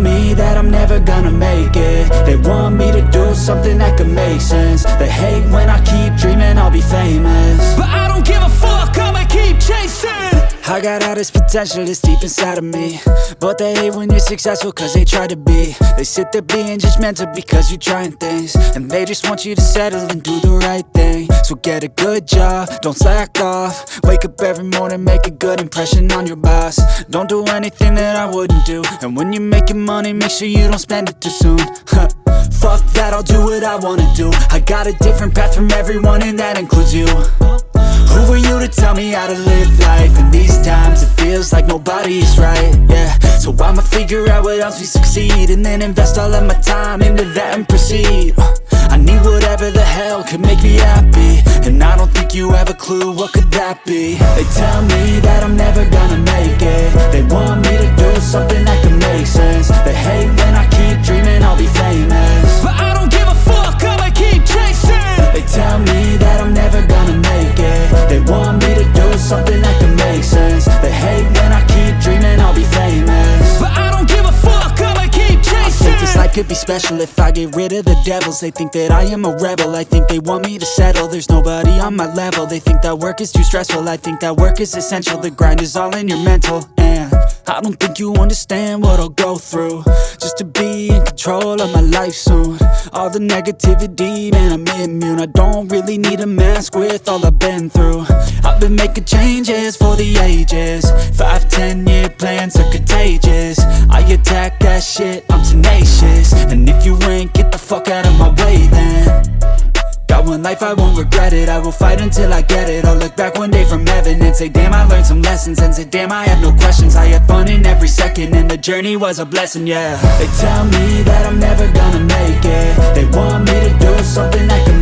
me that I'm never gonna make it. They want me to do something that could make sense. They hate when I keep dreaming I'll be famous, but I don't give a fuck, I'ma keep chasing. I got all this potential that's deep inside of me, but they hate when you're successful cause they try to be. They sit there being judgmental because you're trying things, and they just want you to settle and do the right thing. So get a good job, don't slack off. Wake up every morning, make a good impression on your boss. Don't do anything that I wouldn't do, and when you're making money, make sure you don't spend it too soon. Fuck that, I'll do what I wanna do. I got a different path from everyone, and that includes you. Who are you to tell me how to live life? In these times it feels like nobody is right, yeah. So I'ma figure out what else we succeed, and then invest all of my time into that and proceed. I need whatever the hell could make me happy, and I don't think you have a clue what could that be. They tell me that I'm never gonna make it. They want me to do something that could make sense. They hate when I keep dreaming I'll be famous, but I don't give a fuck, I'ma keep chasing. They tell me that I'm never gonna make it. They want me to do something that can make sense. They hate when I keep dreaming I'll be famous, but I don't give a fuck, I'ma keep chasing. I think this life could be special if I get rid of the devils. They think that I am a rebel, I think they want me to settle. There's nobody on my level, they think that work is too stressful. I think that work is essential, the grind is all in your mental. And I don't think you understand what I'll go through just to be in control of my life soon. All the negativity, man, I'm immune. I don't really need a mask with all I've been through. I've been making changes for the ages. 5-10 year plans are contagious. I attack that shit, I'm tenacious. And if you ain't, get the fuck out of my way then. Got one life, I won't regret it. I will fight until I get it. I'll look back one day from heaven and say, damn, I learned some lessons. And say, damn, I have no questions. I had fun in every second, and the journey was a blessing, yeah. They tell me that I'm never gonna make it. They want me to do something that can